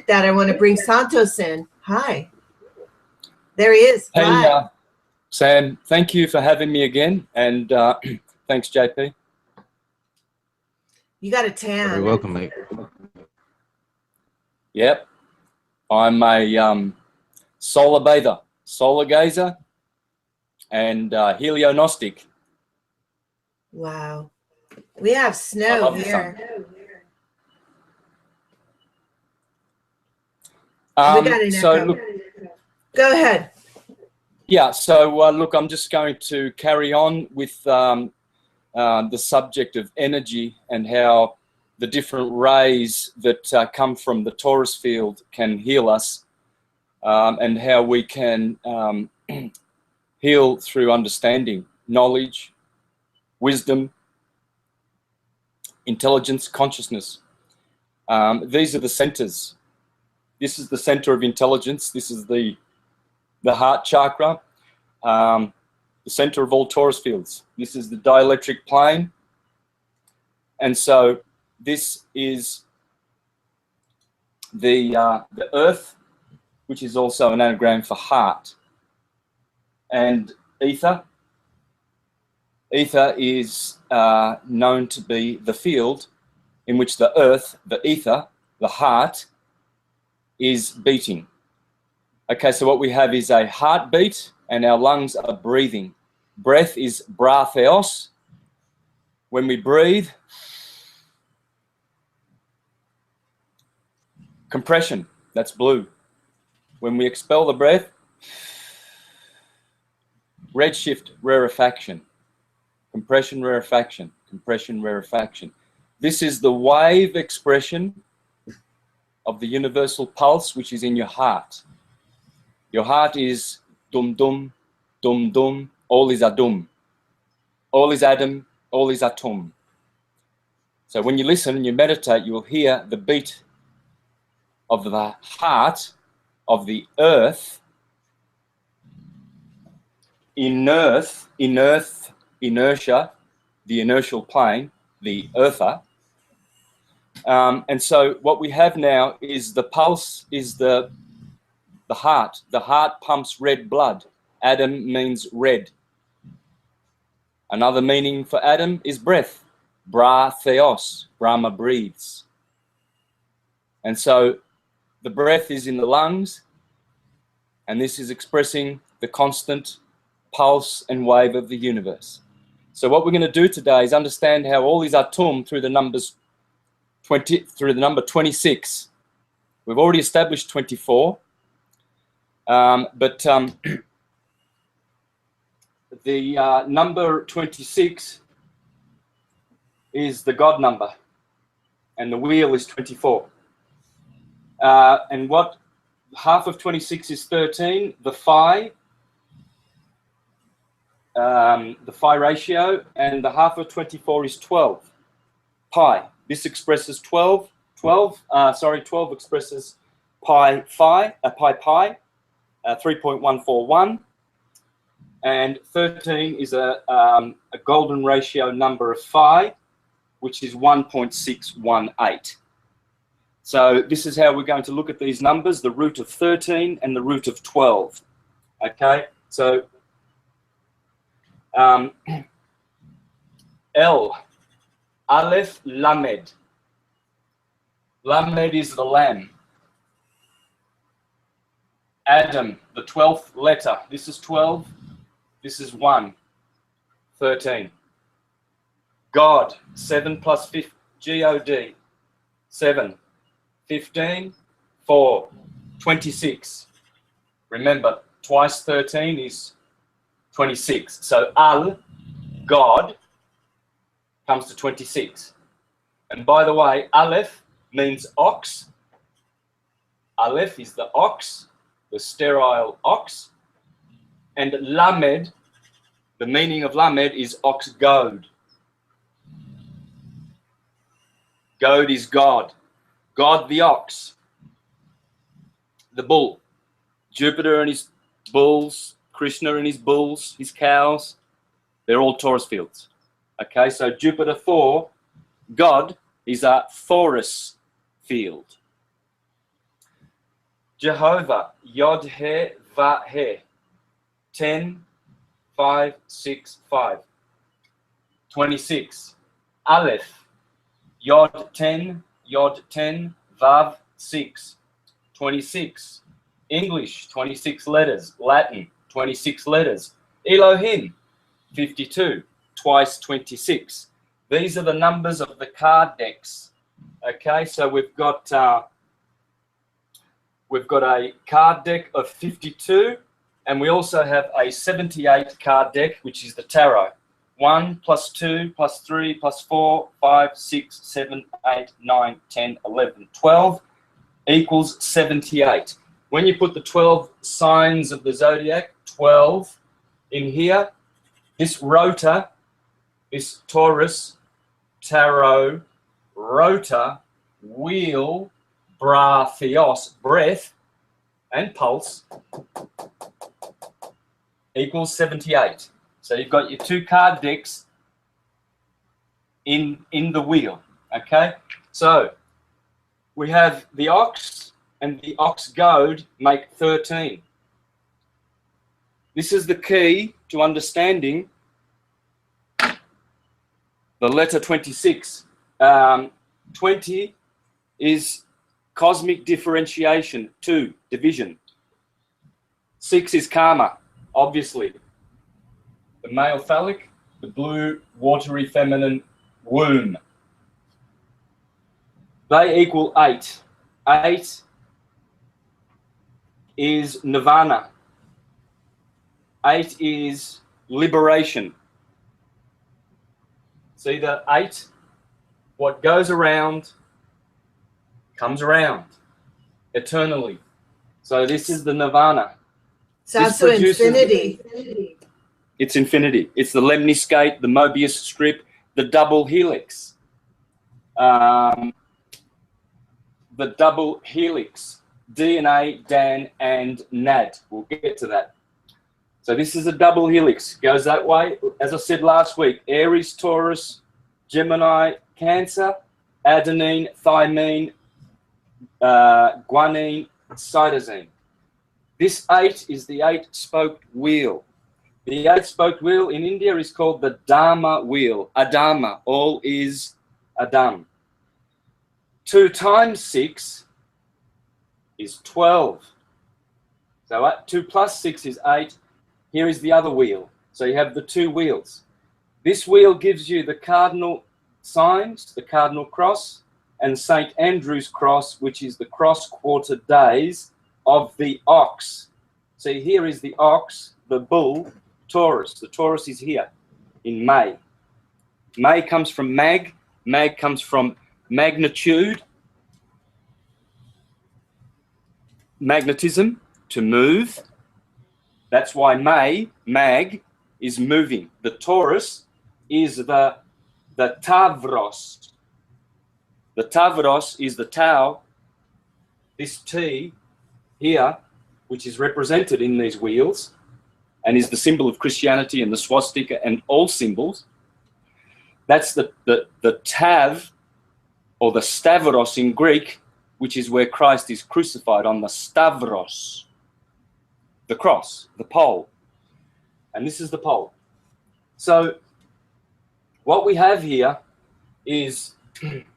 with that, I want to bring Santos in. Hi. There he is. Hey, Sam, thank you for having me again. And thanks, JP. You got a tan. You're welcome, mate. Yep. I'm a solar bather, solar gazer, and heliognostic. Wow. We have snow here. We got an echo. Look, go ahead. Yeah, so look, I'm just going to carry on with the subject of energy and how the different rays that come from the torus field can heal us, and how we can heal through understanding, knowledge, wisdom, intelligence, consciousness. These are the centers. This is the center of intelligence. This is the heart chakra, the center of all torus fields. This is the dielectric plane. And so this is the earth, which is also an anagram for heart. And ether. Ether is known to be the field in which the earth, the ether, the heart, is beating. Okay, so what we have is a heartbeat and our lungs are breathing. Breath is bratheos. When we breathe, compression, that's blue. When we expel the breath, redshift, rarefaction. Compression, rarefaction, compression, rarefaction. This is the wave expression of the universal pulse which is in your heart. Your heart is dum-dum, dum-dum, all is adum. All is Adam, all is atum. So when you listen and you meditate, you will hear the beat of the heart of the earth, inertia, the inertial plane, the earther. And so what we have now is the pulse is the heart. The heart pumps red blood. Adam means red. Another meaning for Adam is breath. Bra theos, Brahma breathes. And so the breath is in the lungs, and this is expressing the constant pulse and wave of the universe. So what we're going to do today is understand how all these atum through the numbers 20, through the number 26. We've already established 24, but the number 26 is the God number, and the wheel is 24. And what half of 26 is 13, the phi ratio, and the half of 24 is 12, pi. This expresses 12 expresses pi 3.141, and 13 is a golden ratio number of phi, which is 1.618. So this is how we're going to look at these numbers, the root of 13 and the root of 12. Okay, so L, Aleph, Lamed. Lamed is the lamb. Adam, the 12th letter. This is 12. This is 1. 13. God, 7 plus 5, G-O-D. 7. 15. 4. 26. Remember, twice 13 is 26. So Al, God, comes to 26. And by the way, Aleph means ox. Aleph is the ox, the sterile ox. And Lamed, the meaning of Lamed is ox goad. Goad is God. God the ox. The bull. Jupiter and his bulls, Krishna and his bulls, his cows, they're all torus fields. Okay, so Jupiter 4, God, is a torus field. Jehovah, Yod He Va He, 10, 5, 6, 5. 26. Aleph, Yod 10, Vav 6. 26. English, 26 letters. Latin, 26 letters. Elohim, 52, twice 26. These are the numbers of the card decks. Okay, so we've got a card deck of 52, and we also have a 78 card deck, which is the tarot. 1 plus 2 plus 3 plus 4, 5, 6, 7, 8, 9, 10, 11, 12 equals 78. When you put the 12 signs of the zodiac, 12 in here, this rota, this Taurus, tarot, rota, wheel, bra, theos, breath, and pulse equals 78. So you've got your two card decks in the wheel, okay? So we have the ox and the ox goad make 13. This is the key to understanding the letter 26. 20 is cosmic differentiation, 2, division. 6 is karma, obviously. The male phallic, the blue watery feminine womb. They equal 8. 8 is nirvana. 8 is liberation. See the 8? What goes around comes around eternally. So this is the nirvana. It's also infinity. It's infinity. It's the lemniscate, the Mobius strip, the double helix. The double helix. DNA, Dan, and Nad. We'll get to that. So this is a double helix. Goes that way. As I said last week, Aries, Taurus, Gemini, Cancer, adenine, thymine, guanine, cytosine. This 8 is the 8-spoked wheel. The 8-spoked wheel in India is called the Dharma wheel. Adama, all is Adam. 2 times 6 is 12. So 2 plus 6 is 8. Here is the other wheel. So you have the 2 wheels. This wheel gives you the cardinal signs, the cardinal cross, and St. Andrew's cross, which is the cross quarter days of the ox. See, here is the ox, the bull, Taurus. The Taurus is here in May. May comes from mag. Mag comes from magnitude, magnetism, to move. That's why May, mag, is moving. The Taurus is the Tavros. The Tavros is the Tau, this T here, which is represented in these wheels and is the symbol of Christianity and the swastika and all symbols. That's the Tav, or the Stavros in Greek, which is where Christ is crucified, on the Stavros, the cross, the pole. And this is the pole. So what we have here is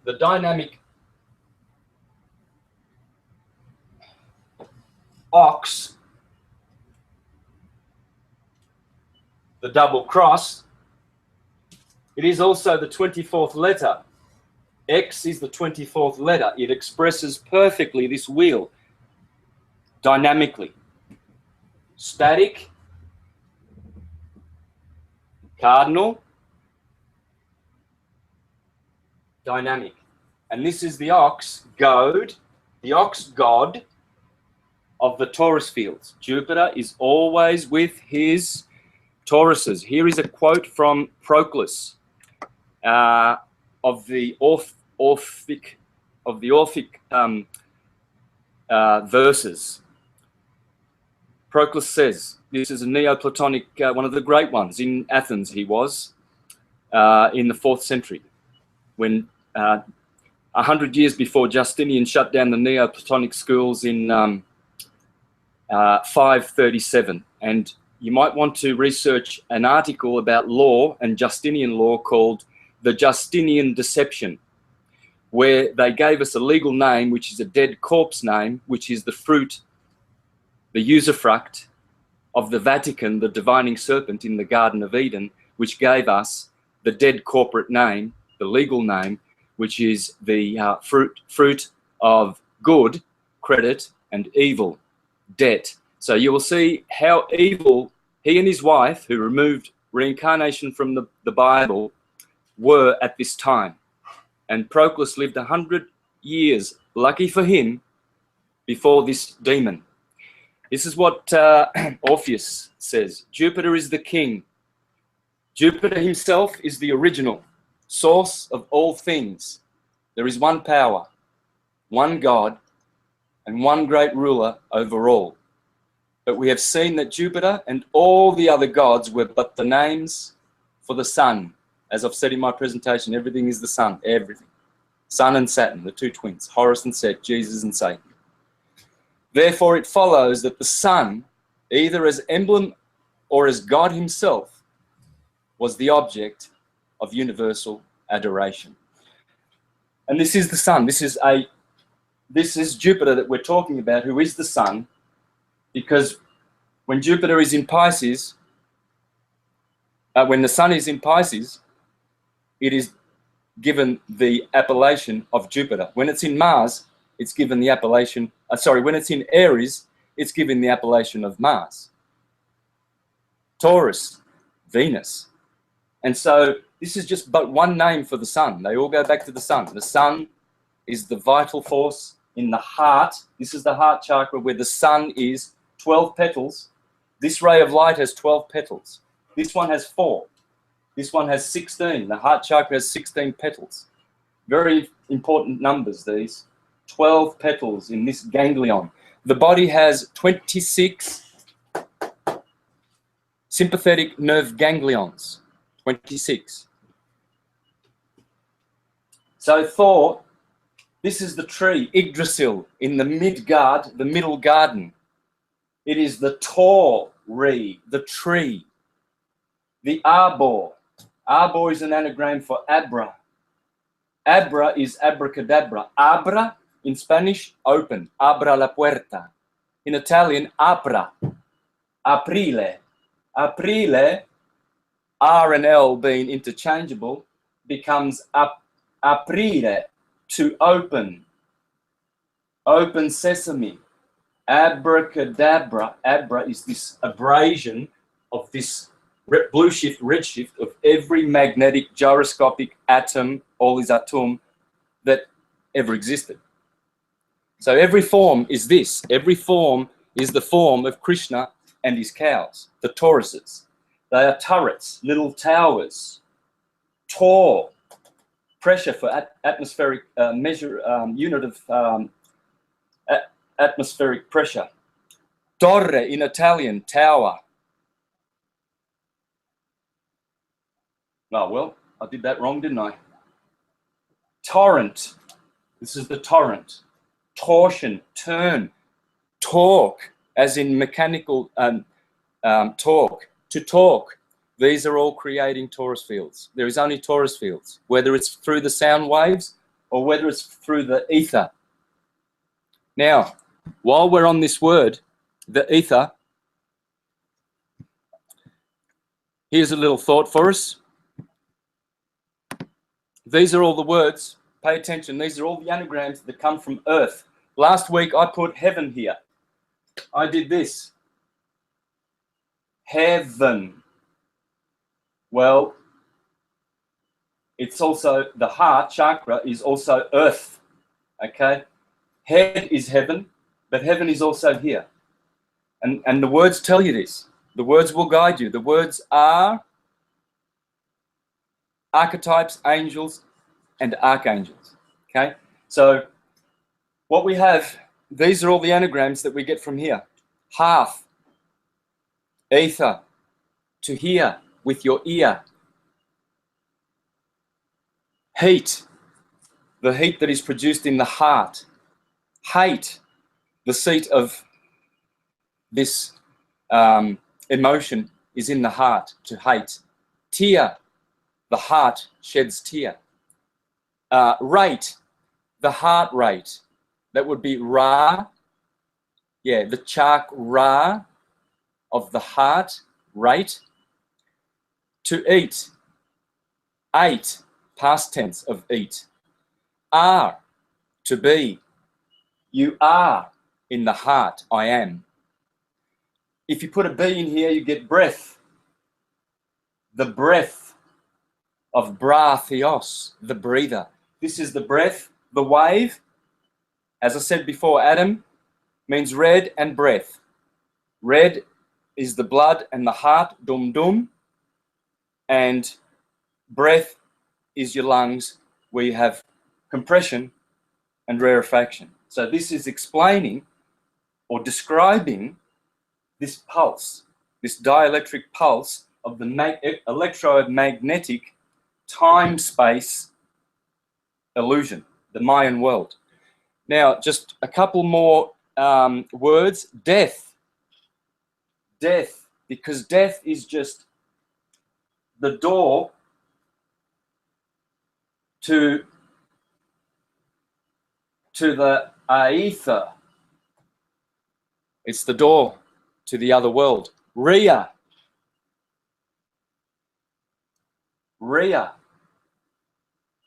the dynamic ox, the double cross. It is also the 24th letter. X is the 24th letter. It expresses perfectly this wheel dynamically. Static, cardinal, dynamic. And this is the ox goad, the ox god of the Taurus fields. Jupiter is always with his Tauruses. Here is a quote from Proclus of the Orphic verses. Proclus says, this is a Neoplatonic, one of the great ones. In Athens he was, in the 4th century, when 100 years before Justinian shut down the Neoplatonic schools in 537. And you might want to research an article about law and Justinian law called the Justinian Deception, where they gave us a legal name, which is a dead corpse name, which is the fruit, the usufruct of the Vatican, the divining serpent in the Garden of Eden, which gave us the dead corporate name, the legal name, which is the fruit of good, credit, and evil, debt. So you will see how evil he and his wife, who removed reincarnation from the Bible, were at this time. And Proclus lived 100 years, lucky for him, before this demon. This is what Orpheus says. Jupiter is the king. Jupiter himself is the original source of all things. There is one power, one God, and one great ruler over all. But we have seen that Jupiter and all the other gods were but the names for the sun. As I've said in my presentation, everything is the sun, everything. Sun and Saturn, the two twins, Horus and Set, Jesus and Satan. Therefore, it follows that the sun, either as emblem or as God himself, was the object of universal adoration. And this is the sun. This is Jupiter that we're talking about, who is the sun, because when Jupiter is in Pisces, when the sun is in Pisces, it is given the appellation of Jupiter. When it's in Mars, it's given the appellation, when it's in Aries, it's given the appellation of Mars. Taurus, Venus. And so this is just but one name for the sun. They all go back to the sun. The sun is the vital force in the heart. This is the heart chakra where the sun is 12 petals. This ray of light has 12 petals. This one has 4. This one has 16. The heart chakra has 16 petals. Very important numbers, these. 12 petals in this ganglion. The body has 26 sympathetic nerve ganglions. 26. So Thor, this is the tree, Yggdrasil, in the Midgard, the middle garden. It is the Tori, the tree. The Arbor. Arbor is an anagram for Abra. Abra is abracadabra. Abra, in Spanish, open. Abra la puerta. In Italian, apra. Aprile. Aprile, R and L being interchangeable, becomes aprire, to open. Open sesame. Abracadabra. Abra is this abrasion of this blue shift, red shift of every magnetic gyroscopic atom, all is atum, that ever existed. So every form is this. Every form is the form of Krishna and his cows, the Tauruses. They are turrets, little towers. Tor, pressure for atmospheric unit of atmospheric pressure. Torre in Italian, tower. Oh, well, I did that wrong, didn't I? Torrent. This is the torrent. Torsion, turn. Torque, as in mechanical torque. To talk. These are all creating torus fields. There is only torus fields, whether it's through the sound waves or whether it's through the ether. Now, while we're on this word, the ether, here's a little thought for us. These are all the words. Pay attention. These are all the anagrams that come from earth. Last week, I put heaven here. I did this. Heaven. Well, it's also, the heart chakra is also earth. Okay? Head is heaven, but heaven is also here. And the words tell you this. The words will guide you. The words are archetypes, angels, and archangels. Okay? So what we have, these are all the anagrams that we get from here. Half, ether, to hear with your ear. Heat, the heat that is produced in the heart. Hate, the seat of this emotion is in the heart, to hate. Tear, the heart sheds tear. Rate, the heart rate. That would be Ra. Yeah, the chakra of the heart rate. To eat, ate, past tense of eat. Are, to be. You are in the heart, I am. If you put a B in here, you get breath. The breath of Brathios, the breather. This is the breath, the wave. As I said before, atum means red and breath. Red is the blood and the heart, dum dum. And breath is your lungs, where you have compression and rarefaction. So this is explaining or describing this pulse, this dielectric pulse of the electromagnetic time-space illusion, the Mayan world. Now, just a couple more words. Death. Death, because death is just the door to the aether. It's the door to the other world. Rhea. Rhea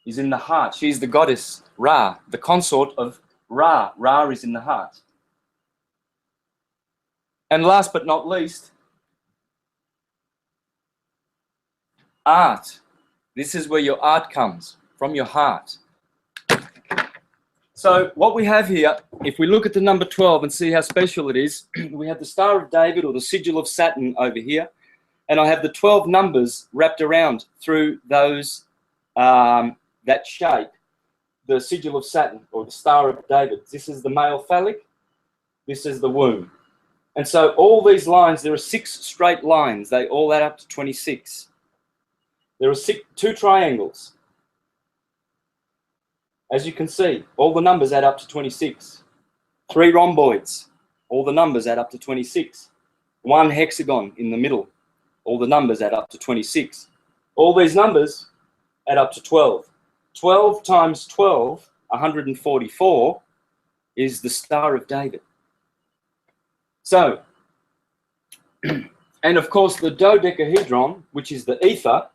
is in the heart. She's the goddess Ra, the consort of Ra. Ra is in the heart. And last but not least, art. This is where your art comes, from your heart. So what we have here, if we look at the number 12 and see how special it is, we have the Star of David or the sigil of Saturn over here, and I have the 12 numbers wrapped around through those, that shape, the sigil of Saturn or the Star of David. This is the male phallic, this is the womb. And so all these lines, there are 6 straight lines, they all add up to 26. There are 2 triangles. As you can see, all the numbers add up to 26. 3 rhomboids, all the numbers add up to 26. 1 hexagon in the middle, all the numbers add up to 26. All these numbers add up to 12. 12 times 12, 144, is the Star of David. So, and of course the dodecahedron, which is the ether,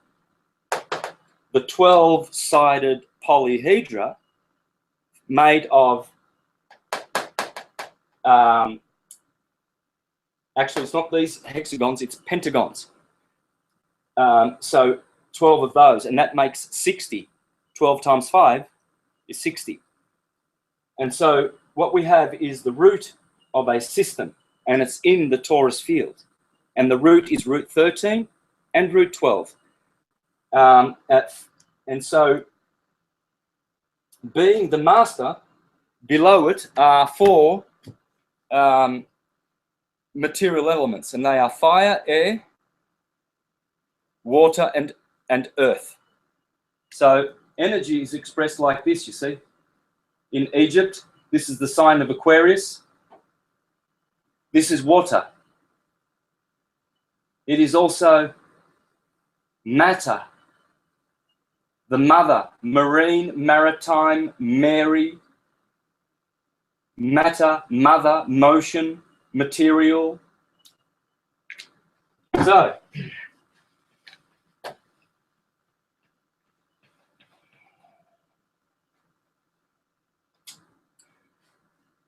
the 12-sided polyhedra, made of, actually it's not these hexagons, it's pentagons. So 12 of those, and that makes 60. 12 times 5 is 60. And so what we have is the root of a system, and it's in the torus field. And the root is root 13 and root 12. And so being the master, below it are 4 material elements, and they are fire, air, water, and earth. So energy is expressed like this, you see. In Egypt, this is the sign of Aquarius. This is water. It is also matter, the mother, marine, maritime, Mary, matter, mother, motion, material. So,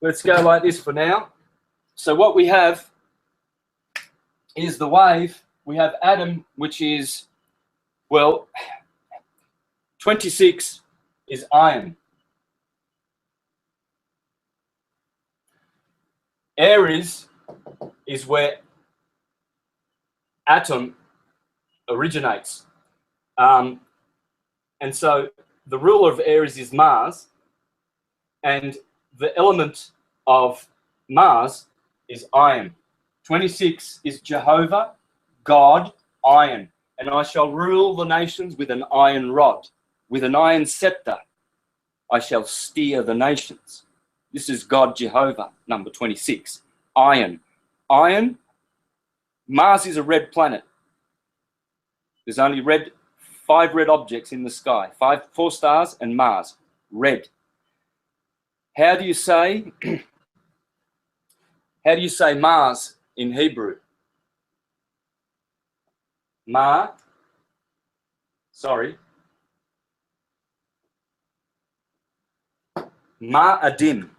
let's go like this for now. So what we have is the wave. We have atom, which is, well, 26 is iron. Aries is where atom originates. And so the ruler of Aries is Mars, and the element of Mars is iron. 26 is Jehovah, God, iron. And I shall rule the nations with an iron rod. With an iron scepter, I shall steer the nations. This is God Jehovah, number 26, iron. iron. Mars is a red planet. There's only 5 red objects in the sky. 4 stars and Mars. Red. How do you say Mars in Hebrew? Ma'adim.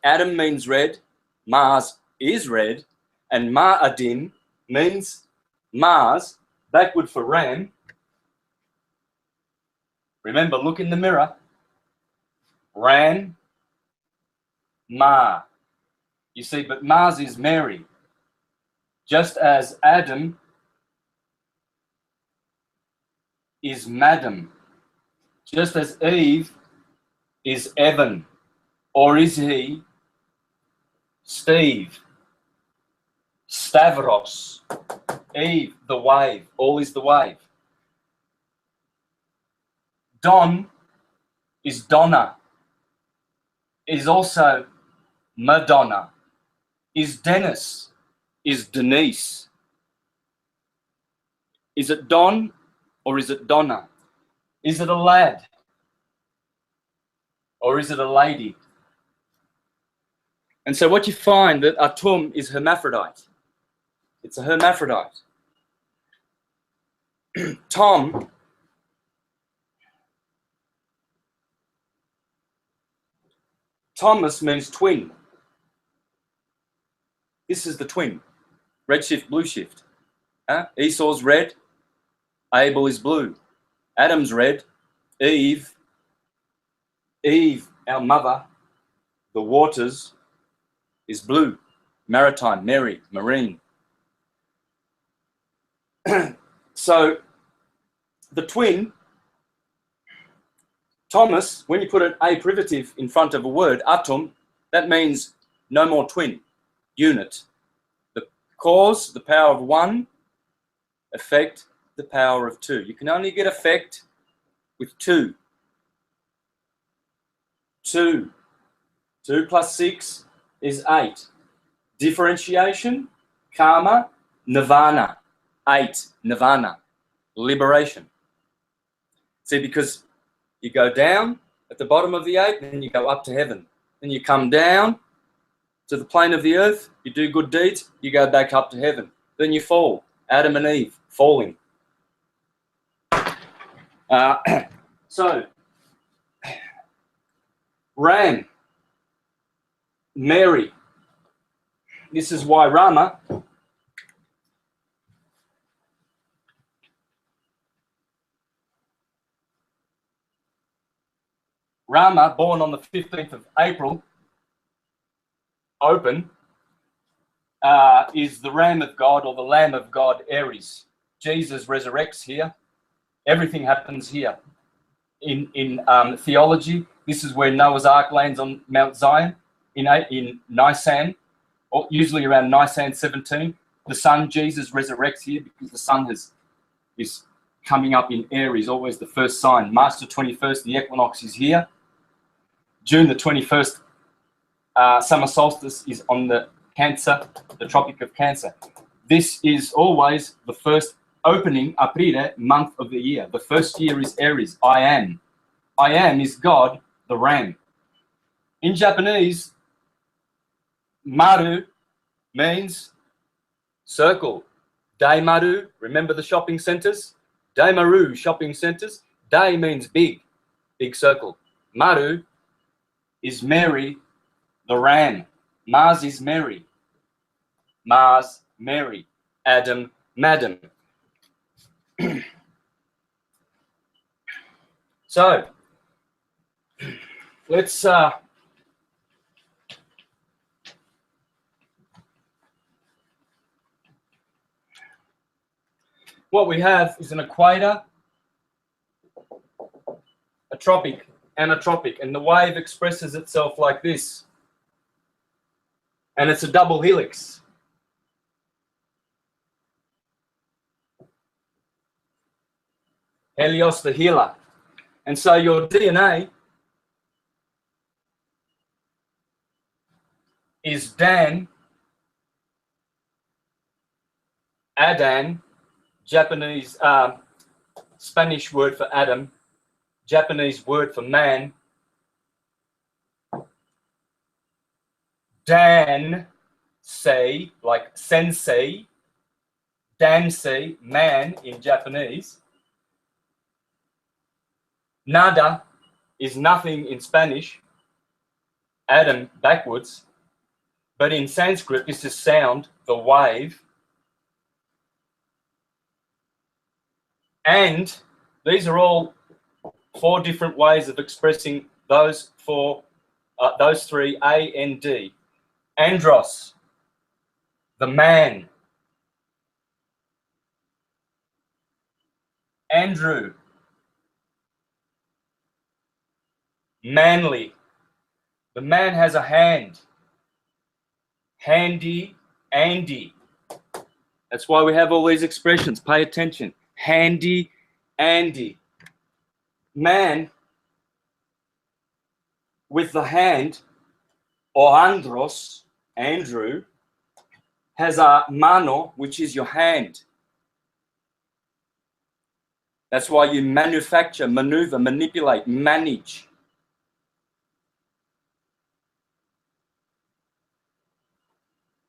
Adam means red, Mars is red, and Ma'adim means Mars, backward for ram. Remember, look in the mirror. Ram, Ma. You see, but Mars is Mary. Just as Adam is Madam. Just as Eve is Evan. Or is he Steve? Stavros. Eve, the wave. All is the wave. Don is Donna. Is also Madonna. Is Dennis. Is Denise. Is it Don or is it Donna? Is it a lad or is it a lady? And so what you find that atum is hermaphrodite. It's a hermaphrodite. Thomas means twin. This is the twin. Red shift, blue shift. Esau's red, Abel is blue. Adam's red, Eve, our mother, the waters, is blue. Maritime, Mary, marine. So the twin, Thomas, when you put an a privative in front of a word, atum, that means no more twin, unit. The cause, the power of 1, effect, the power of 2. You can only get effect with 2. 2 plus 6 is 8. Differentiation, karma, nirvana. 8, nirvana, liberation. See, because you go down at the bottom of the 8, and then you go up to heaven. Then you come down to the plane of the earth, you do good deeds, you go back up to heaven. Then you fall. Adam and Eve, falling. So, Ram, Mary. This is why Rama born on the 15th of April, open, is the Ram of God or the Lamb of God, Aries. Jesus resurrects here. Everything happens here. In theology, this is where Noah's Ark lands on Mount Zion in Nisan, or usually around Nisan 17. The sun, Jesus resurrects here because the sun is coming up in Aries, always the first sign. March the 21st, the equinox is here. June the 21st, summer solstice is on the Cancer, the Tropic of Cancer. This is always the first opening, aprire, month of the year. The first year is Aries, I am. I am is God, the Ram. In Japanese, maru means circle. Daimaru, remember the shopping centers? Daimaru shopping centers. Dai means big, big circle. Maru is Mary, the Ram. Mars is Mary. Mars, Mary. Adam, Madam. So, let's what we have is an equator, a tropic, and a tropic, and the wave expresses itself like this. And it's a double helix. Helios the healer. And so your DNA is Dan Adan, Japanese, Spanish word for Adam, Japanese word for man. Dan, sei, like sensei, dansei, man in Japanese. Nada is nothing in Spanish, Adam backwards, but in Sanskrit this is sound, the wave. And these are all 4 different ways of expressing those three, A and D. Andros, the man. Andrew, manly. The man has a hand. Handy, Andy. That's why we have all these expressions. Pay attention. Handy, Andy. Man with the hand, or andros, Andrew, has a mano, which is your hand. That's why you manufacture, maneuver, manipulate, manage.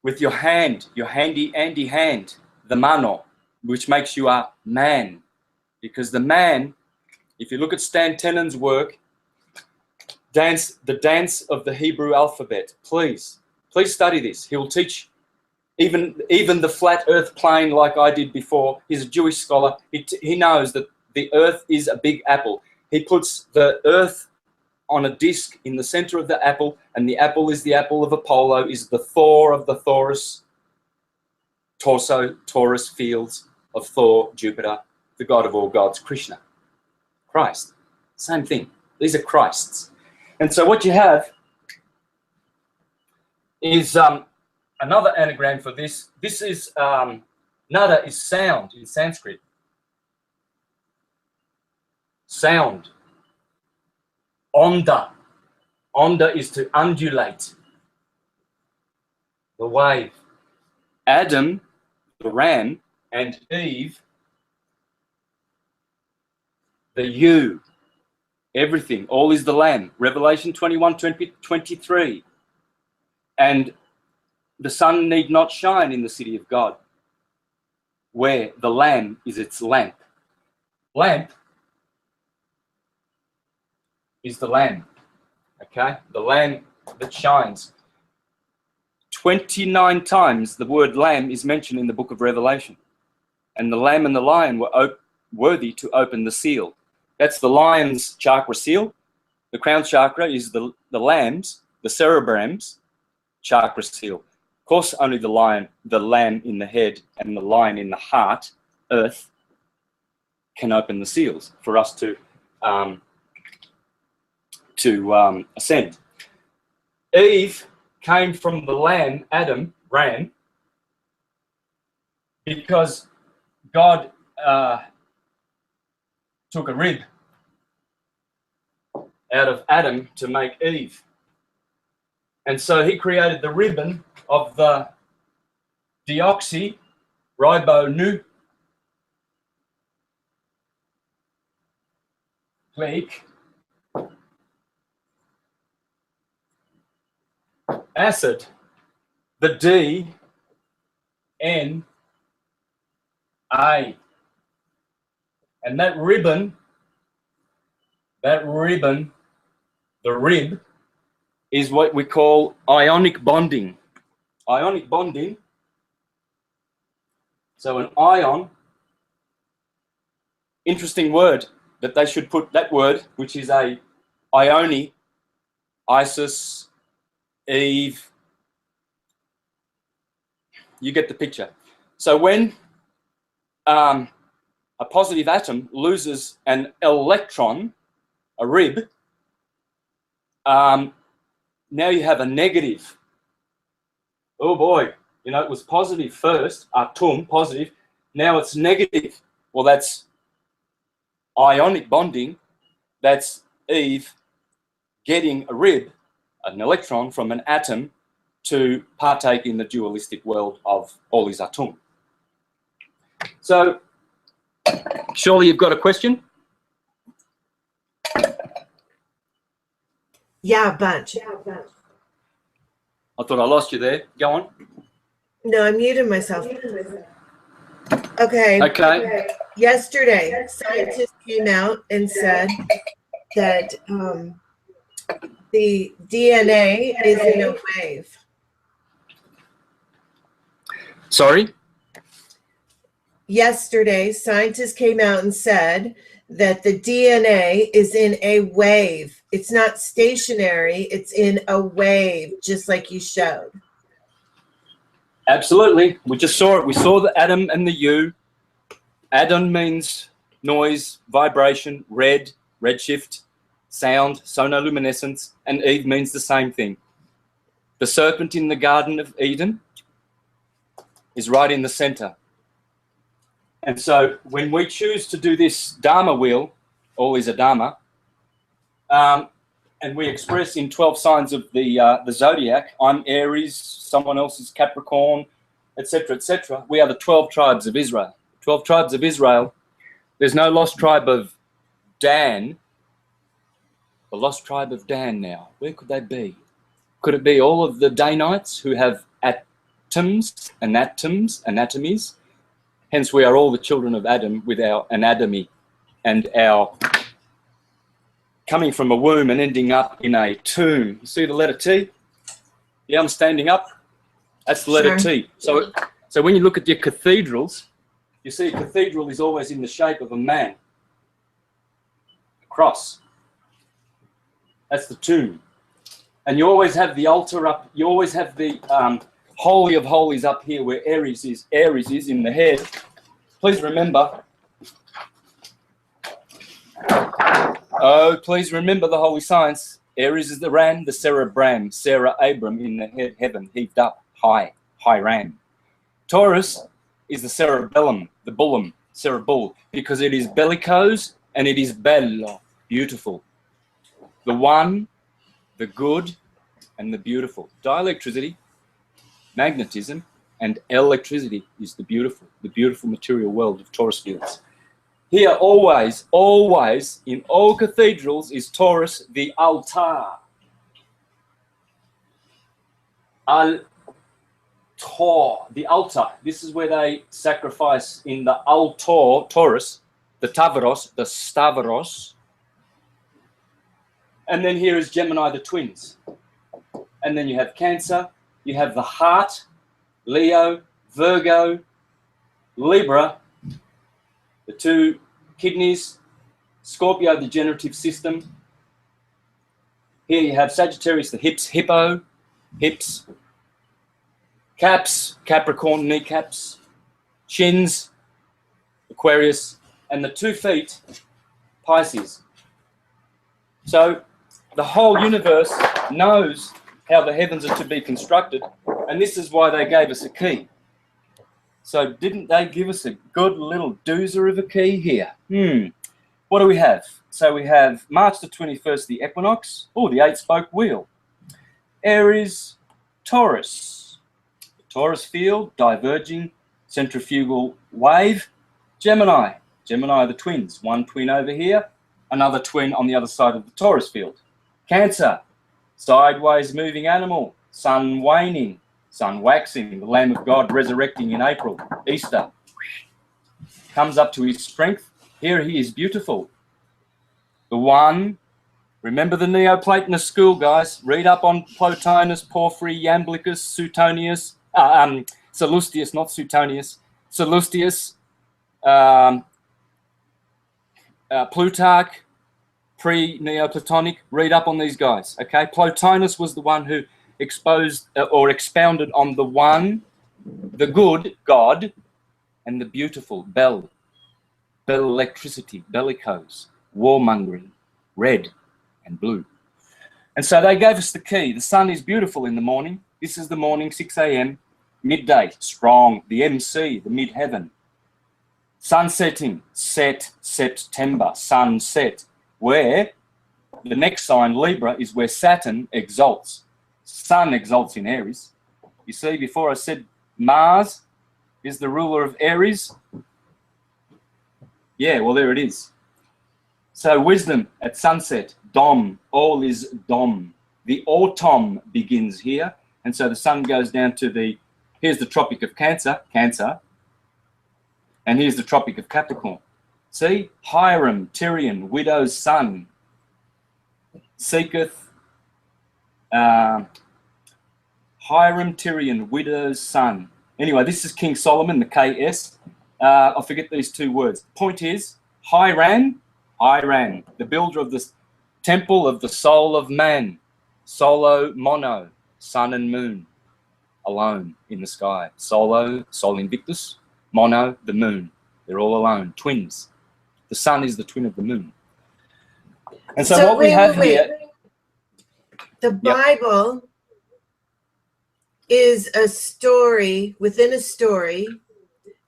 With your hand, your handy Andy hand, the mano, which makes you a man. Because the man, if you look at Stan Tenon's work, the dance of the Hebrew alphabet, please study this. He will teach even the flat earth plane like I did before. He's a Jewish scholar. He knows that the earth is a big apple. He puts the earth on a disc in the center of the apple, and the apple is the apple of Apollo, is the Thor of the Taurus fields of Thor, Jupiter, the god of all gods, Krishna, Christ. Same thing. These are Christs. And so what you have is another anagram for this. This is, nada is sound in Sanskrit. Sound. Onda. Onda is to undulate. The wave. Adam, the ram, and Eve, the ewe. Everything. All is the lamb. Revelation 21:23. And the sun need not shine in the city of God, where the lamb is its lamp. Lamp is the lamb. Okay? The lamb that shines. 29 times the word lamb is mentioned in the book of Revelation. And the lamb and the lion were worthy to open the seal. That's the lion's chakra seal. The crown chakra is the lamb's, the cerebram's chakra seal. Of course, only the lamb in the head and the lion in the heart, earth, can open the seals for us to ascend. Eve came from the lamb, Adam, ram, because God took a rib out of Adam to make Eve. And so he created the ribbon of the deoxyribonucleic acid, the DNA. And that ribbon, the rib, is what we call ionic bonding. Ionic bonding. So an ion, interesting word that they should put that word, which is a ione, Isis, Eve. You get the picture. So when a positive atom loses an electron, a rib, now you have a negative. Oh boy, you know, it was positive first, atum, positive, now it's negative. Well, that's ionic bonding. That's Eve getting a rib, an electron from an atom, to partake in the dualistic world of all is atum. So, surely you've got a question? Yeah, a bunch. I thought I lost you there. Go on. No, I muted myself. Okay. Okay. Yesterday, scientists came out and said that the DNA is in a wave. Sorry? Yesterday, scientists came out and said that the DNA is in a wave. It's not stationary, it's in a wave, just like you showed. Absolutely. We just saw it. We saw the atom and the U. Atom means noise, vibration, redshift, sound, sonoluminescence, and Eve means the same thing. The serpent in the Garden of Eden is right in the center. And so when we choose to do this Dharma wheel, all is a Dharma, and we express in 12 signs of the zodiac, I'm Aries, someone else is Capricorn, etc., etc. We are the 12 tribes of Israel. 12 tribes of Israel. There's no lost tribe of Dan. The lost tribe of Dan now. Where could they be? Could it be all of the Danites who have atoms, anatomies? Hence, we are all the children of Adam with our anatomy and our coming from a womb and ending up in a tomb. You see the letter T? Yeah, I'm standing up. That's the letter T. So when you look at your cathedrals, you see a cathedral is always in the shape of a man. A cross. That's the tomb. And you always have the altar up. You always have the Holy of Holies up here where Aries is. Aries is in the head. Please remember. Oh, please remember the holy science. Aries is the ram, the cerebram, Sarah Abram in the head, heaven, heaved up, high ram. Taurus is the cerebellum, the bullum, cerebral, because it is bellicose and it is bello, beautiful. The one, the good, and the beautiful. Dielectricity, magnetism, and electricity is the beautiful material world of Taurus fields. Here, always, in all cathedrals is Taurus, the altar. Altar, the altar. This is where they sacrifice in the altar, Taurus, the Tavros, the Stavros. And then here is Gemini, the twins. And then you have Cancer, you have the heart, Leo, Virgo, Libra, the two kidneys, Scorpio, the generative system. Here you have Sagittarius, the hips, hippo, hips, caps, Capricorn, kneecaps, shins, Aquarius, and the 2 feet, Pisces. So the whole universe knows how the heavens are to be constructed, and this is why they gave us a key. So didn't they give us a good little doozer of a key here? What do we have? So we have March the 21st, the equinox. Oh, the 8-spoke wheel. Aries, Taurus. The Taurus field, diverging centrifugal wave. Gemini. Gemini are the twins. One twin over here, another twin on the other side of the Taurus field. Cancer, sideways moving animal. Sun waning. Sun waxing, the Lamb of God resurrecting in April, Easter. Comes up to his strength. Here he is beautiful. The one, remember the Neoplatonist school, guys. Read up on Plotinus, Porphyry, Iamblichus, Suetonius, Sallustius, not Suetonius, Sallustius, Plutarch, pre-Neoplatonic. Read up on these guys, okay? Plotinus was the one who exposed or expounded on the one, the good, God, and the beautiful, bell electricity, bellicose, warmongering, red and blue. And so they gave us the key. The sun is beautiful in the morning. This is the morning, 6 a.m., midday, strong, the MC, the mid-heaven. Sun setting, September, sunset, where the next sign, Libra, is where Saturn exalts. Sun exalts in Aries. You see, before I said Mars is the ruler of Aries, Yeah, well, there it is. So wisdom at sunset, Dom, all is Dom. The autumn begins here. And so the sun goes down to here's the Tropic of Cancer, and here's the Tropic of Capricorn. See, Hiram, Tyrion, widow's son, seeketh, Hiram, Tyrion, widow's son. Anyway, this is King Solomon, the KS. I forget these two words. Point is, Hiram, the builder of the temple of the soul of man, solo, mono, sun and moon, alone in the sky. Solo, Sol Invictus, mono, the moon. They're all alone, twins. The sun is the twin of the moon. And so what we have here... The Bible is a story within a story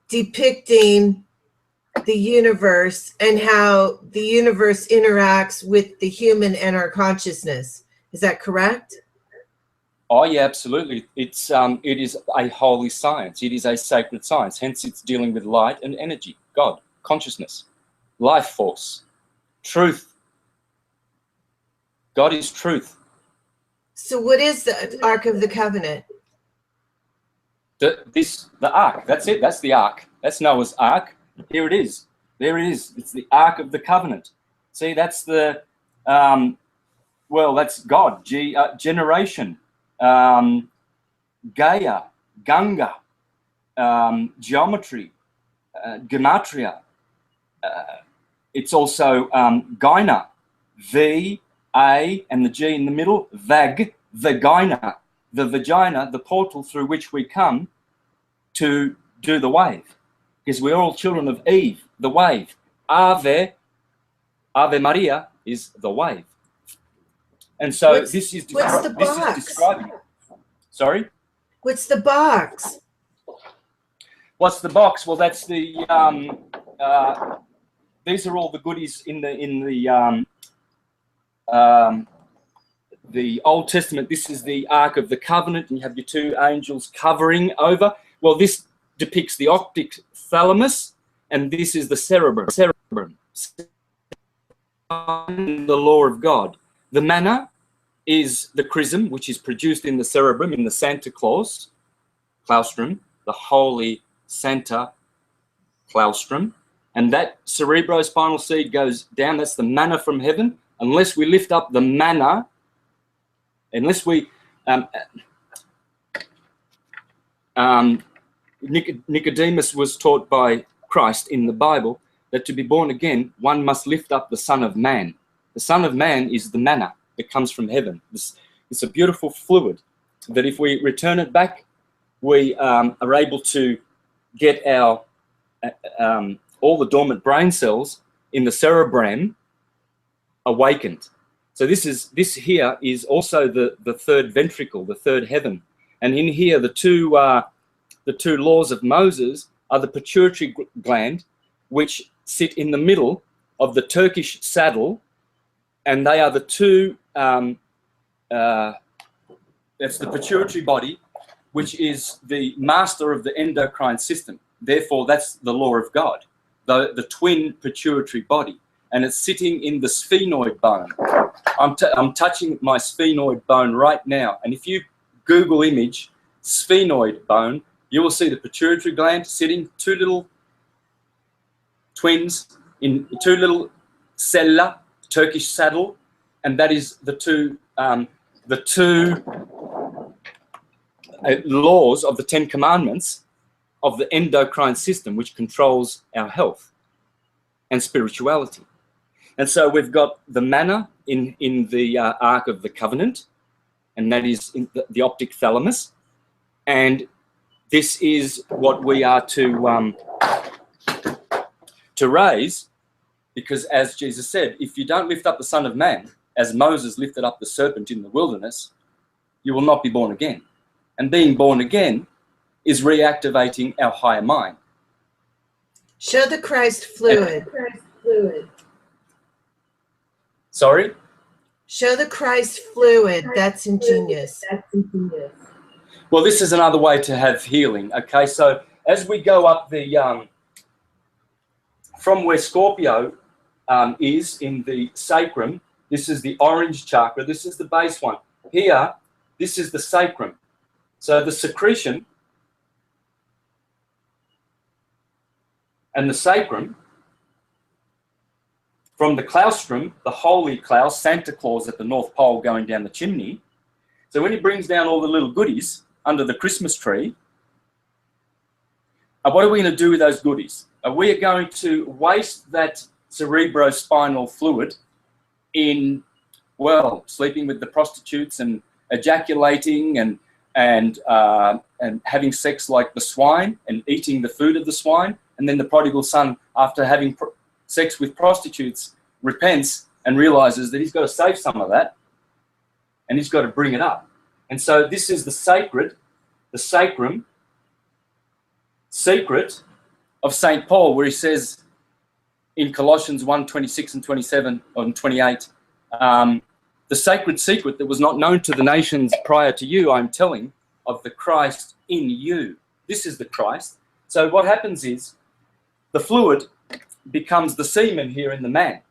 depicting the universe and how the universe interacts with the human and our consciousness. Is that correct? Oh yeah, absolutely. It is a holy science. It is a sacred science. Hence, it's dealing with light and energy, God, consciousness, life force, truth. God is truth. So, what is the Ark of the Covenant? The Ark. That's it. That's the Ark. That's Noah's Ark. Here it is. There it is. It's the Ark of the Covenant. See, that's the well, that's God. Generation. Gaia, Ganga, geometry, gematria. It's also Gyna, V, A, and the G in the middle, Vag, vagina, the vagina, the portal through which we come to do the wave. Because we're all children of Eve, the wave. Ave Maria is the wave. And so this is describing. Sorry? What's the box? What's the box? Well, that's the these are all the goodies in the Old Testament. This is the Ark of the Covenant, and you have your two angels covering over. Well, this depicts the optic thalamus, and this is the cerebrum. The law of God. The manna is the chrism, which is produced in the cerebrum, in the Santa claustrum, the holy Santa claustrum. And that cerebrospinal seed goes down. That's the manna from heaven. Unless we lift up the manna, unless we... Nicodemus was taught by Christ in the Bible that to be born again, one must lift up the Son of Man. The Son of Man is the manna that comes from heaven. It's a beautiful fluid that if we return it back, we are able to get our all the dormant brain cells in the cerebrum awakened. So this here is also the third ventricle, the third heaven, and in here the two laws of Moses are the pituitary gland, which sit in the middle of the Turkish saddle, and they are the two. That's the pituitary body, which is the master of the endocrine system. Therefore, that's the law of God, the twin pituitary body, and it's sitting in the sphenoid bone. I'm touching my sphenoid bone right now, and if you Google image sphenoid bone, you will see the pituitary gland sitting, two little twins in two little sella, Turkish saddle, and that is the two laws of the 10 Commandments of the endocrine system, which controls our health and spirituality. And so we've got the manna in the Ark of the Covenant, and that is in the optic thalamus. And this is what we are to raise, because as Jesus said, if you don't lift up the Son of Man, as Moses lifted up the serpent in the wilderness, you will not be born again. And being born again is reactivating our higher mind. Show the Christ fluid. Sorry? Show the Christ fluid. That's ingenious. Well, this is another way to have healing. Okay, so as we go up the from where Scorpio is in the sacrum. This is the orange chakra. This is the base one. Here, this is the sacrum. So the secretion and the sacrum from the claustrum, the holy Klaus, Santa Claus at the North Pole going down the chimney. So when he brings down all the little goodies under the Christmas tree, what are we going to do with those goodies? We are going to waste that cerebrospinal fluid in, well, sleeping with the prostitutes and ejaculating and having sex like the swine and eating the food of the swine. And then the prodigal son, after having sex with prostitutes, repents and realizes that he's got to save some of that and he's got to bring it up. And so this is the sacred, the sacrum, secret of St. Paul, where he says in Colossians 1:26 and 27 and 28, the sacred secret that was not known to the nations prior to you, I'm telling, of the Christ in you. This is the Christ. So what happens is the fluid becomes the semen here in the man.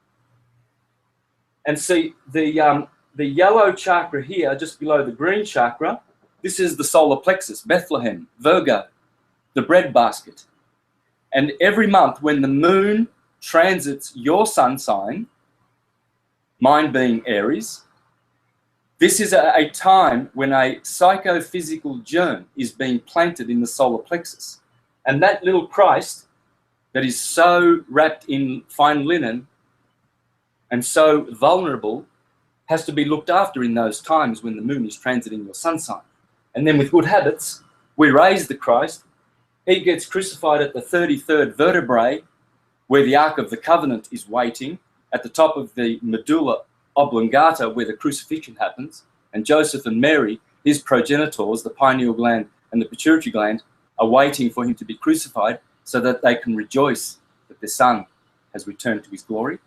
And see, the yellow chakra here, just below the green chakra, this is the solar plexus, Bethlehem, Virgo, the breadbasket. And every month when the moon transits your sun sign, mine being Aries, this is a time when a psychophysical germ is being planted in the solar plexus. And that little Christ that is so wrapped in fine linen and so vulnerable has to be looked after in those times when the moon is transiting your sun sign. And then with good habits, we raise the Christ. He gets crucified at the 33rd vertebrae, where the Ark of the Covenant is waiting, at the top of the medulla oblongata, where the crucifixion happens. And Joseph and Mary, his progenitors, the pineal gland and the pituitary gland, are waiting for him to be crucified so that they can rejoice that their son has returned to his glory.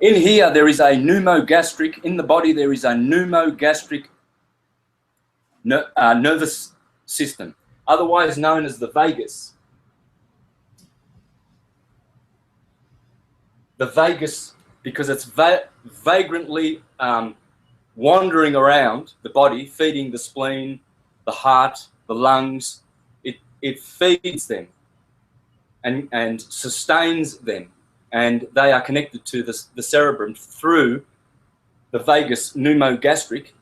In here, there is a pneumogastric, in the body, there is a pneumogastric nervous system, otherwise known as the vagus. The vagus, because it's vagrantly wandering around the body, feeding the spleen, the heart, the lungs. It feeds them and sustains them. And they are connected to the cerebrum through the vagus pneumogastric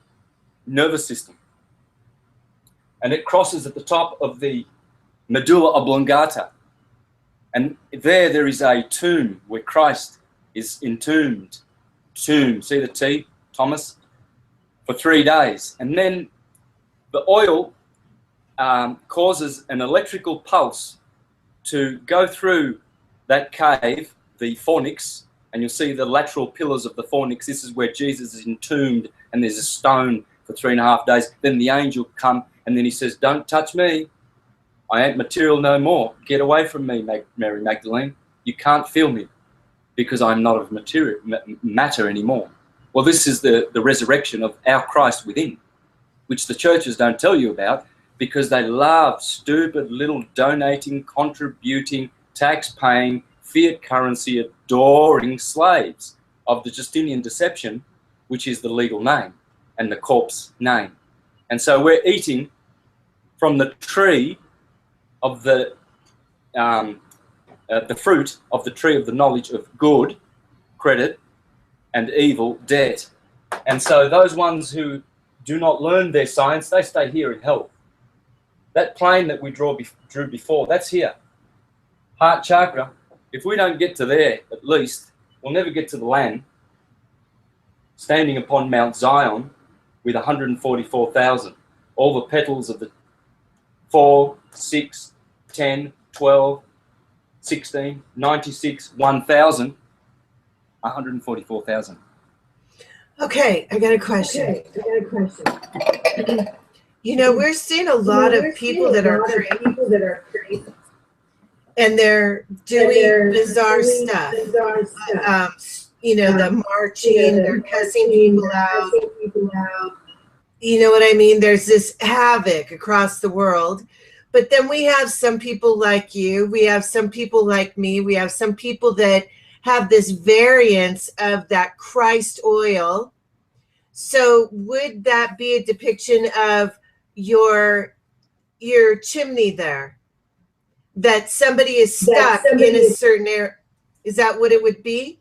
nervous system. And it crosses at the top of the medulla oblongata. And there is a tomb where Christ is entombed. Tomb, see the T, Thomas? For 3 days. And then the oil causes an electrical pulse to go through that cave, the fornix, and you'll see the lateral pillars of the fornix. This is where Jesus is entombed, and there's a stone for 3.5 days. Then the angel come, and then he says, "Don't touch me. I ain't material no more. Get away from me, Mary Magdalene. You can't feel me because I'm not of matter anymore." Well, this is the resurrection of our Christ within, which the churches don't tell you about because they love stupid little donating, contributing, tax-paying, fiat currency adoring slaves of the Justinian deception, which is the legal name and the corpse name. And so we're eating from the tree of the fruit of the tree of the knowledge of good, credit, and evil, debt. And so those ones who do not learn their science, they stay here in hell. That plane that we drew before, that's here. Heart chakra. If we don't get to there, at least, we'll never get to the land. Standing upon Mount Zion with 144,000. All the petals of the 4, 6, 10, 12, 16, 96, 1,000, 144,000. Okay, I got a question. You know, we're seeing a lot of people that are crazy. And they're doing bizarre stuff. You know, the marching, they're cussing people out. You know what I mean? There's this havoc across the world. But then we have some people like you, we have some people like me, we have some people that have this variance of that Christ oil. So would that be a depiction of your chimney there? That somebody is stuck in a certain area? Is that what it would be?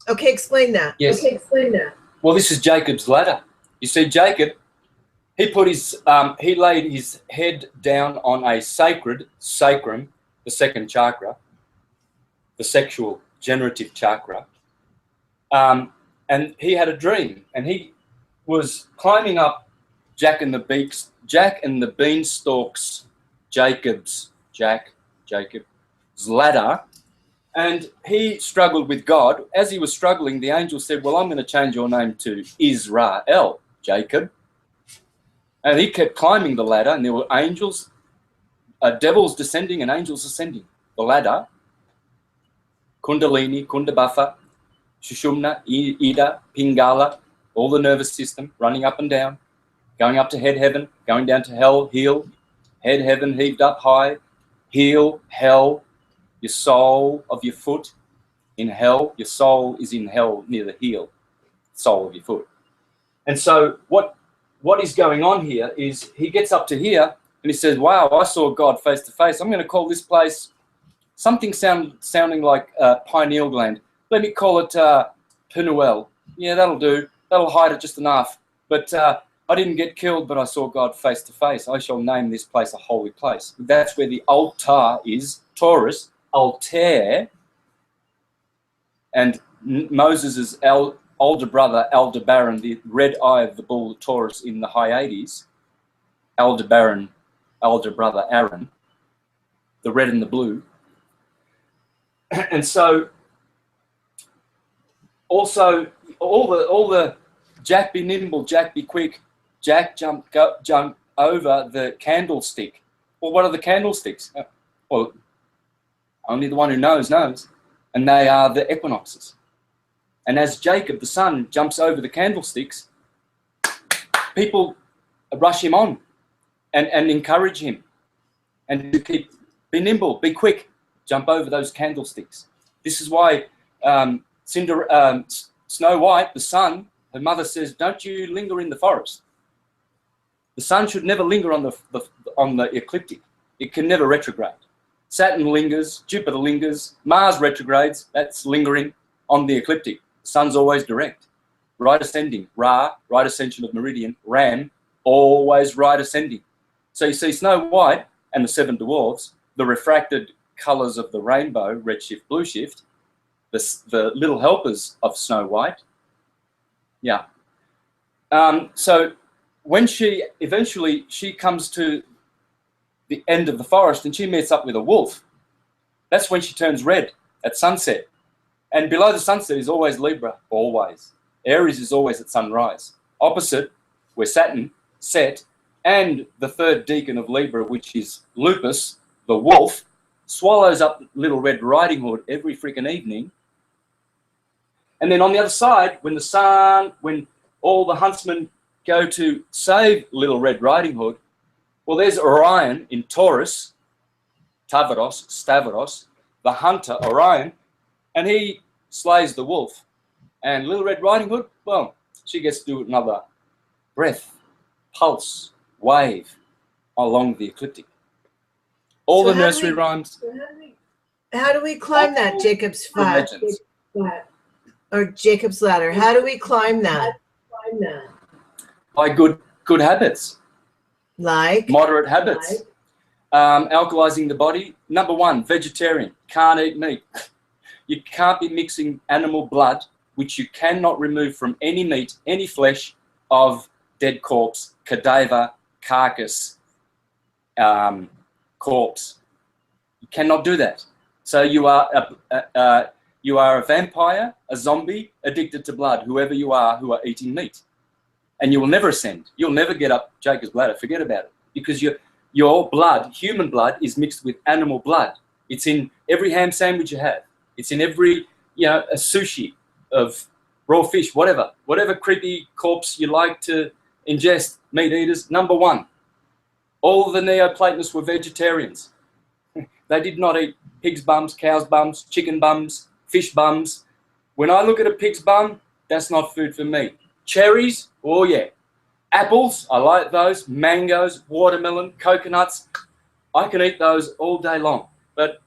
Okay, explain that. Yes. Okay, explain that. Well, this is Jacob's ladder. You see, Jacob, he put his, he laid his head down on a sacred sacrum, the second chakra, the sexual generative chakra, and he had a dream, and he was climbing up Jack and the Beanstalk's Jacob's ladder, and he struggled with God. As he was struggling, the angel said, well, I'm going to change your name to Israel, Jacob. And he kept climbing the ladder, and there were angels, devils descending and angels ascending the ladder. Kundalini, Kundabhafa, Shushumna, Ida, Pingala, all the nervous system running up and down, going up to head heaven, going down to hell, heel, head heaven heaved up high, heel, hell, your sole of your foot in hell. Your soul is in hell near the heel, sole of your foot. And so what is going on here is he gets up to here and he says, wow, I saw God face to face. I'm going to call this place something sounding like pineal gland. Let me call it Pinuel. Yeah, that'll do. That'll hide it just enough. But I didn't get killed, but I saw God face to face. I shall name this place a holy place. That's where the altar is, Taurus, altar, and Moses' older brother, Aldebaran, the red eye of the bull Taurus in the Hyades, Aldebaran, elder brother Aaron, the red and the blue. And so also all the Jack be nimble, Jack be quick, Jack jump over the candlestick. Well, what are the candlesticks? Well, only the one who knows. And they are the equinoxes. And as Jacob, the son, jumps over the candlesticks, people rush him on and encourage him. And to be nimble, be quick, jump over those candlesticks. This is why Snow White, the sun, her mother says, don't you linger in the forest. The sun should never linger on the ecliptic. It can never retrograde. Saturn lingers, Jupiter lingers, Mars retrogrades, that's lingering on the ecliptic. The sun's always direct. Right ascending, Ra, right ascension of meridian, Ram, always right ascending. So you see Snow White and the seven dwarfs, the refracted colours of the rainbow, red shift, blue shift, the little helpers of Snow White. Yeah. So when she comes to the end of the forest and she meets up with a wolf, that's when she turns red at sunset. And below the sunset is always Libra, always. Aries is always at sunrise. Opposite, where Saturn set, and the third decan of Libra, which is Lupus, the wolf, swallows up Little Red Riding Hood every freaking evening. And then on the other side, when all the huntsmen go to save Little Red Riding Hood, well, there's Orion in Taurus, Stavros, the hunter Orion, and he slays the wolf. And Little Red Riding Hood, well, she gets to do another breath, pulse, wave along the ecliptic. All the nursery rhymes. How do we climb that Jacob's flat? Or Jacob's ladder? How do we climb that? By good habits. Like? Moderate habits. Alkalizing the body. Number one, vegetarian. Can't eat meat. You can't be mixing animal blood, which you cannot remove from any meat, any flesh of dead corpse, cadaver, carcass, corpse. You cannot do that. So you are a vampire, a zombie, addicted to blood, whoever you are who are eating meat. And you will never ascend. You'll never get up Jacob's ladder. Forget about it. Because your blood, human blood, is mixed with animal blood. It's in every ham sandwich you have. It's in every, a sushi of raw fish, whatever creepy corpse you like to ingest, meat eaters. Number one, All the Neoplatonists were vegetarians. They did not eat pig's bums, cow's bums, chicken bums, fish bums. When I look at a pig's bum, that's not food for me. Cherries, oh yeah. Apples, I like those. Mangoes, watermelon, coconuts, I can eat those all day long. But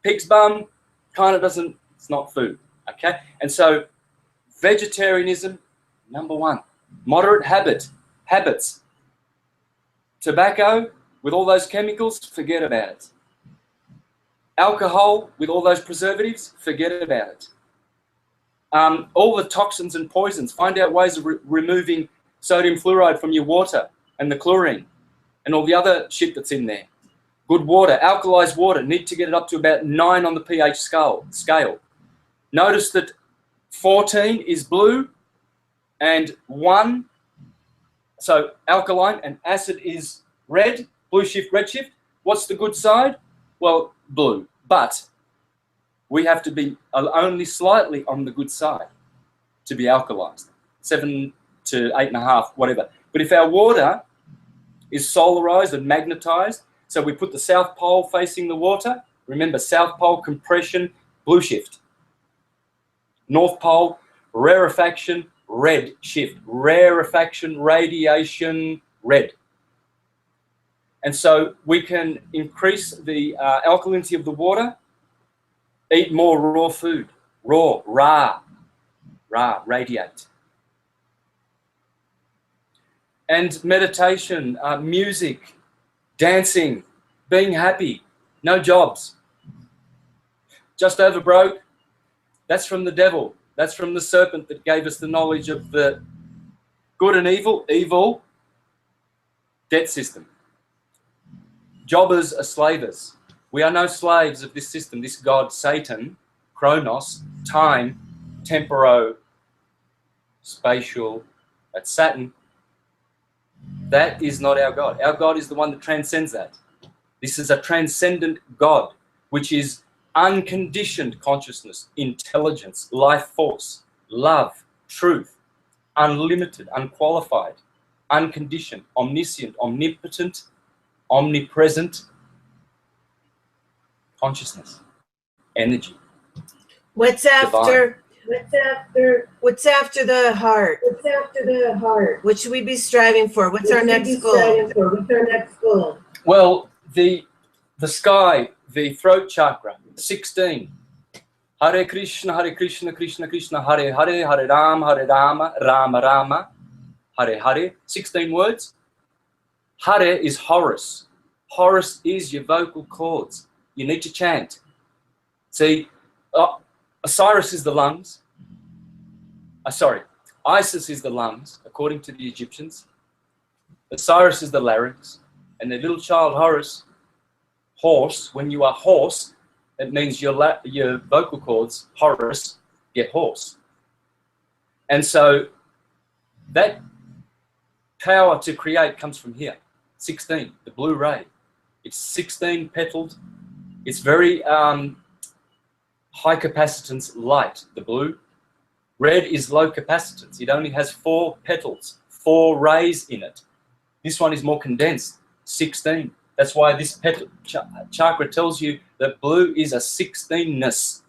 pig's bum kind of doesn't, it's not food, okay? And so vegetarianism, number one. Moderate habits. Tobacco, with all those chemicals, forget about it. Alcohol, with all those preservatives, forget about it. All the toxins and poisons, find out ways of removing sodium fluoride from your water and the chlorine and all the other shit that's in there. Good water, alkalized water, need to get it up to about 9 on the pH scale. Notice that 14 is blue and 1, so alkaline, and acid is red, blue shift, red shift. What's the good side? Well, blue, but we have to be only slightly on the good side to be alkalized, 7 to 8.5, whatever. But if our water is solarized and magnetized, so we put the South Pole facing the water, remember South Pole compression, blue shift. North Pole, rarefaction, red shift. Rarefaction, radiation, red. And so we can increase the alkalinity of the water, eat more raw food. Raw, radiate. And meditation, music, dancing, being happy, no jobs. Just over broke, that's from the devil. That's from the serpent that gave us the knowledge of the good and evil, debt system. Jobbers are slavers. We are no slaves of this system, this god Satan, Chronos, time, temporo, spatial, that's Saturn. That is not our God. Our God is the one that transcends that. This is a transcendent God, which is unconditioned consciousness, intelligence, life force, love, truth, unlimited, unqualified, unconditioned, omniscient, omnipotent, omnipresent consciousness, energy. What's after? Divine. What's after the heart? What's after the heart? What should we be striving for? What's our next goal? Well, the sky, the throat chakra, 16. Hare Krishna, Krishna Krishna, Hare Hare, Hare Rama, Rama Rama, Hare Hare. 16 words. Hare is Horus. Horus is your vocal cords. You need to chant. See, Osiris is the lungs. Isis is the lungs, according to the Egyptians. Osiris is the larynx. And the little child horse, when you are hoarse, it means your vocal cords, Horus, get hoarse. And so that power to create comes from here. 16, the blue ray. It's 16 petaled. It's very high capacitance light, the blue. Red is low capacitance. It only has 4 petals, 4 rays in it. This one is more condensed, 16. That's why this petal chakra tells you that blue is a 16ness.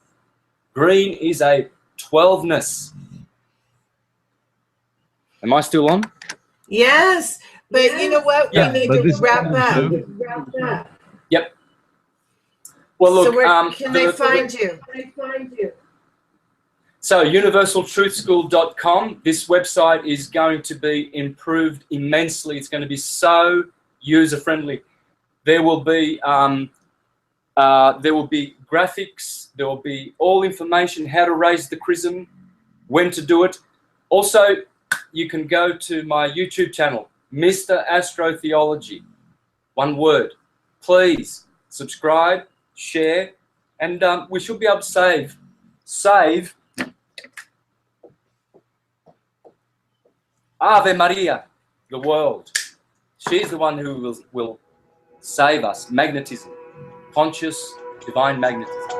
Green is a 12ness. Am I still on? Yes, but you know what? Yeah, we need to wrap up. Yep. Well, look, so where can they find you? So universaltruthschool.com. This website is going to be improved immensely. It's going to be so user-friendly. There will be graphics. There will be all information: how to raise the chrism, when to do it. Also, you can go to my YouTube channel, Mr. Astrotheology. One word. Please subscribe, share, and we should be able to save Ave Maria, the world. She's the one who will save us. Magnetism, conscious, divine magnetism.